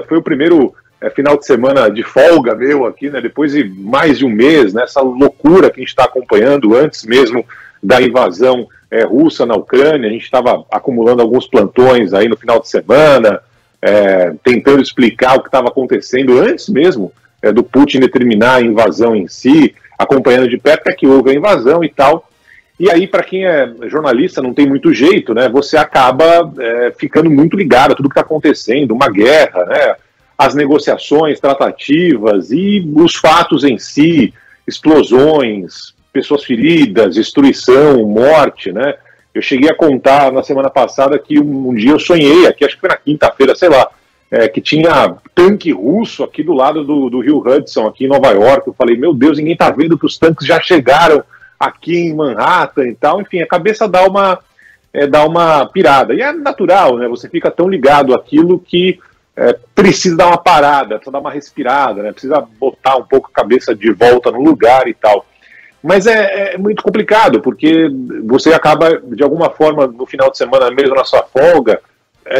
Foi o primeiro final de semana de folga meu aqui, né? Depois de mais de um mês, né? Essa loucura que a gente está acompanhando antes mesmo da invasão russa na Ucrânia. A gente estava acumulando alguns plantões aí no final de semana, tentando explicar o que estava acontecendo antes mesmo do Putin determinar a invasão em si, acompanhando de perto que houve a invasão e tal. E aí, para quem é jornalista, não tem muito jeito, né? Você acaba ficando muito ligado a tudo que está acontecendo, uma guerra, né? As negociações, tratativas e os fatos em si, explosões, pessoas feridas, destruição, morte, né? Eu cheguei a contar na semana passada que um dia eu sonhei, aqui, acho que foi na quinta-feira, sei lá, que tinha tanque russo aqui do lado do Rio Hudson, aqui em Nova York. Eu falei, meu Deus, ninguém está vendo que os tanques já chegaram aqui em Manhattan e tal. Enfim, a cabeça dá uma pirada. E é natural, né? Você fica tão ligado àquilo que precisa dar uma parada, precisa dar uma respirada, né? Precisa botar um pouco a cabeça de volta no lugar e tal. Mas é muito complicado, porque você acaba, de alguma forma, no final de semana, mesmo na sua folga,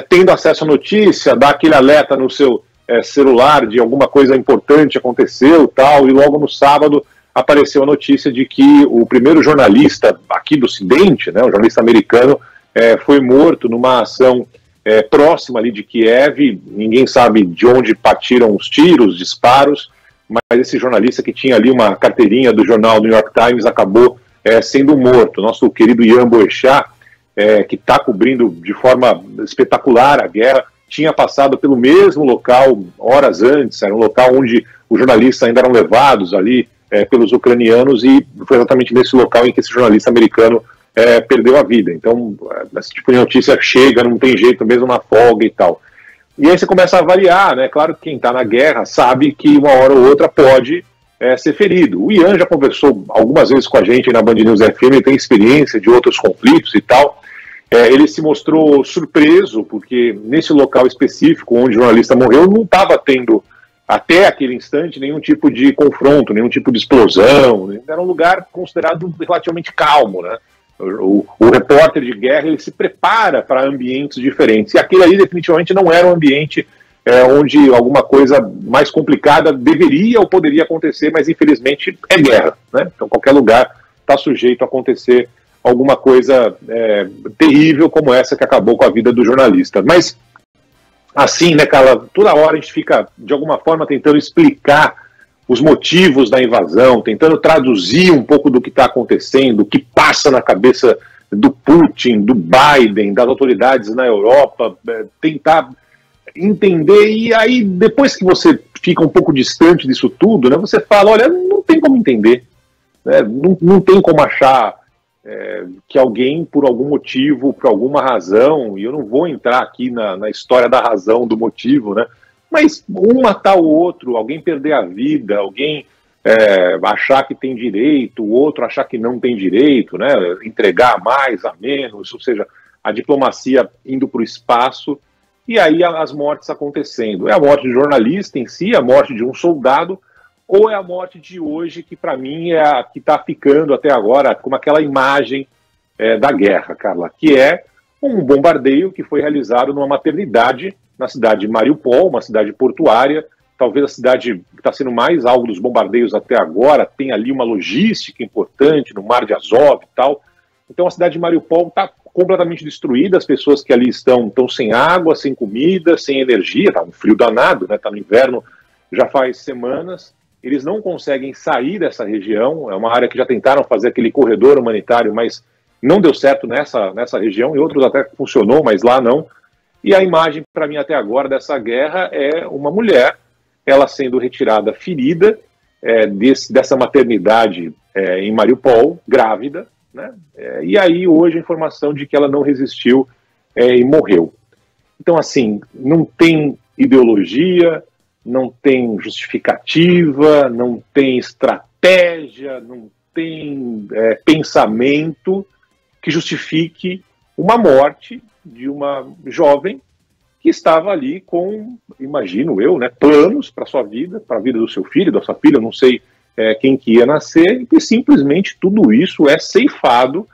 tendo acesso à notícia, dá aquele alerta no seu celular de alguma coisa importante aconteceu tal, e logo no sábado apareceu a notícia de que o primeiro jornalista aqui do Ocidente, né, um jornalista americano, foi morto numa ação próxima ali de Kiev. Ninguém sabe de onde partiram os tiros, disparos, mas esse jornalista que tinha ali uma carteirinha do jornal New York Times acabou sendo morto. Nosso querido Ian Boechat, que está cobrindo de forma espetacular a guerra, tinha passado pelo mesmo local horas antes. Era um local onde os jornalistas ainda eram levados ali pelos ucranianos, e foi exatamente nesse local em que esse jornalista americano perdeu a vida. Então, esse tipo de notícia chega, não tem jeito, mesmo na folga e tal. E aí você começa a avaliar, né? Claro que quem está na guerra sabe que uma hora ou outra pode ser ferido. O Ian já conversou algumas vezes com a gente na Band News FM, ele tem experiência de outros conflitos e tal. Ele se mostrou surpreso, porque nesse local específico onde o jornalista morreu, não estava tendo, até aquele instante, nenhum tipo de confronto, nenhum tipo de explosão. Era um lugar considerado relativamente calmo, né? O repórter de guerra, ele se prepara para ambientes diferentes, e aquele ali definitivamente não era um ambiente onde alguma coisa mais complicada deveria ou poderia acontecer, mas infelizmente é guerra, né? Então qualquer lugar está sujeito a acontecer alguma coisa terrível como essa que acabou com a vida do jornalista. Mas assim, né, Carla, toda hora a gente fica de alguma forma tentando explicar os motivos da invasão, tentando traduzir um pouco do que está acontecendo, o que passa na cabeça do Putin, do Biden, das autoridades na Europa, tentar entender. E aí, depois que você fica um pouco distante disso tudo, né, você fala, olha, não tem como entender, né, não tem como achar que alguém, por algum motivo, por alguma razão, e eu não vou entrar aqui na história da razão, do motivo, né, mas um matar o outro, alguém perder a vida, alguém achar que tem direito, o outro achar que não tem direito, né? Entregar mais, a menos, ou seja, a diplomacia indo para o espaço, e aí as mortes acontecendo. É a morte de jornalista em si, a morte de um soldado, ou é a morte de hoje, que para mim é a que está ficando até agora como aquela imagem da guerra, Carla, que é um bombardeio que foi realizado numa maternidade na cidade de Mariupol, uma cidade portuária, talvez a cidade que está sendo mais alvo dos bombardeios até agora, tem ali uma logística importante no Mar de Azov e tal. Então a cidade de Mariupol está completamente destruída, as pessoas que ali estão sem água, sem comida, sem energia, está um frio danado, né? Está no inverno já faz semanas, eles não conseguem sair dessa região, é uma área que já tentaram fazer aquele corredor humanitário, mas não deu certo nessa região, e outros até funcionou, mas lá não. E a imagem, para mim, até agora, dessa guerra é uma mulher, ela sendo retirada ferida dessa maternidade em Mariupol, grávida, né? E aí, hoje, a informação de que ela não resistiu e morreu. Então, assim, não tem ideologia, não tem justificativa, não tem estratégia, não tem pensamento que justifique uma morte de uma jovem que estava ali com, imagino eu, né, planos para a sua vida, para a vida do seu filho, da sua filha, eu não sei quem que ia nascer, e que simplesmente tudo isso é ceifado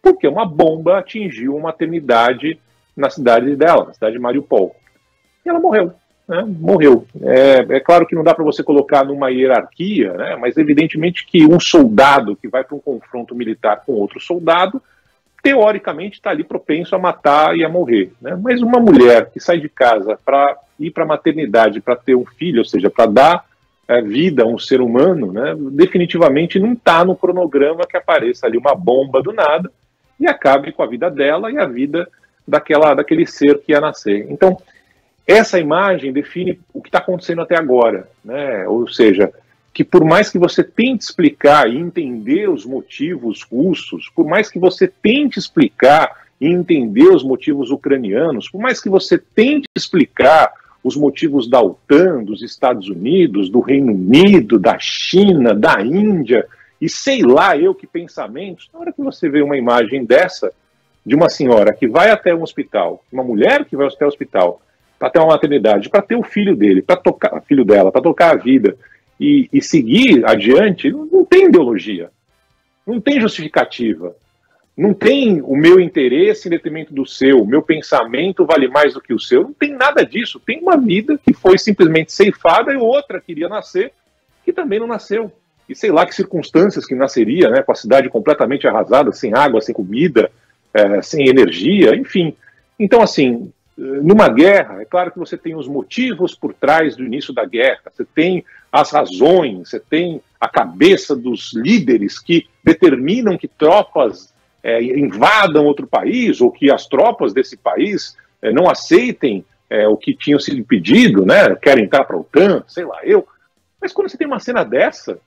porque uma bomba atingiu uma maternidade na cidade dela, na cidade de Mariupol. E ela morreu. né, morreu. É claro que não dá para você colocar numa hierarquia, né, mas evidentemente que um soldado que vai para um confronto militar com outro soldado, teoricamente está ali propenso a matar e a morrer. Né? Mas uma mulher que sai de casa para ir para a maternidade, para ter um filho, ou seja, para dar vida a um ser humano, né, definitivamente não está no cronograma que apareça ali uma bomba do nada e acabe com a vida dela e a vida daquele ser que ia nascer. Então, essa imagem define o que está acontecendo até agora, né? Ou seja, que por mais que você tente explicar e entender os motivos russos, por mais que você tente explicar e entender os motivos ucranianos, por mais que você tente explicar os motivos da OTAN, dos Estados Unidos, do Reino Unido, da China, da Índia, e sei lá eu que pensamentos, na hora que você vê uma imagem dessa, de uma senhora que vai até um hospital, uma mulher que vai até o hospital, para ter uma maternidade, para ter o filho dele, para tocar o filho dela, para tocar a vida e seguir adiante, não tem ideologia, não tem justificativa, não tem o meu interesse em detrimento do seu, o meu pensamento vale mais do que o seu, não tem nada disso, tem uma vida que foi simplesmente ceifada e outra queria nascer, que também não nasceu. E sei lá que circunstâncias que nasceria, né, com a cidade completamente arrasada, sem água, sem comida, sem energia, enfim. Então, assim, numa guerra, é claro que você tem os motivos por trás do início da guerra, você tem as razões, você tem a cabeça dos líderes que determinam que tropas invadam outro país, ou que as tropas desse país não aceitem o que tinham sido pedido, né, querem entrar para a OTAN, sei lá eu. Mas quando você tem uma cena dessa,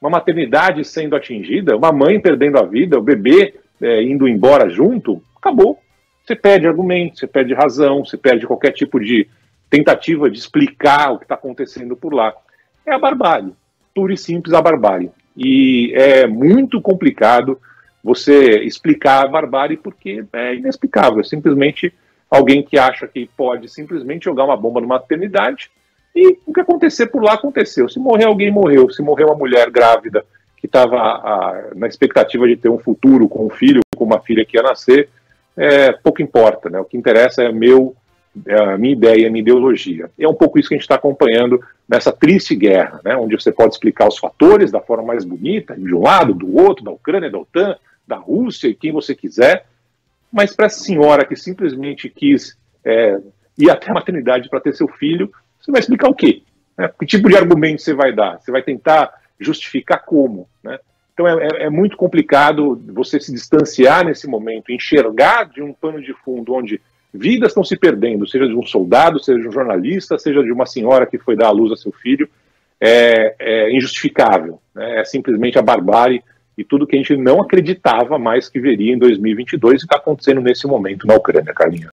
uma maternidade sendo atingida, uma mãe perdendo a vida, o bebê indo embora junto, acabou. Você perde argumento, você perde razão, você perde qualquer tipo de tentativa de explicar o que está acontecendo por lá. É a barbárie, pura e simples a barbárie. E é muito complicado você explicar a barbárie porque é inexplicável. É simplesmente alguém que acha que pode simplesmente jogar uma bomba numa maternidade e o que acontecer por lá aconteceu. Se morrer alguém, morreu. Se morrer uma mulher grávida que estava na expectativa de ter um futuro com um filho, com uma filha que ia nascer, pouco importa, né? O que interessa é a minha ideia, a minha ideologia. E é um pouco isso que a gente está acompanhando nessa triste guerra, né? Onde você pode explicar os fatores da forma mais bonita, de um lado, do outro, da Ucrânia, da OTAN, da Rússia e quem você quiser, mas para essa senhora que simplesmente quis ir até a maternidade para ter seu filho, você vai explicar o quê? Que tipo de argumento você vai dar? Você vai tentar justificar como, né? Então é muito complicado você se distanciar nesse momento, enxergar de um pano de fundo onde vidas estão se perdendo, seja de um soldado, seja de um jornalista, seja de uma senhora que foi dar à luz a seu filho, é injustificável, né? É simplesmente a barbárie e tudo que a gente não acreditava mais que veria em 2022 e está acontecendo nesse momento na Ucrânia, Carlinhos.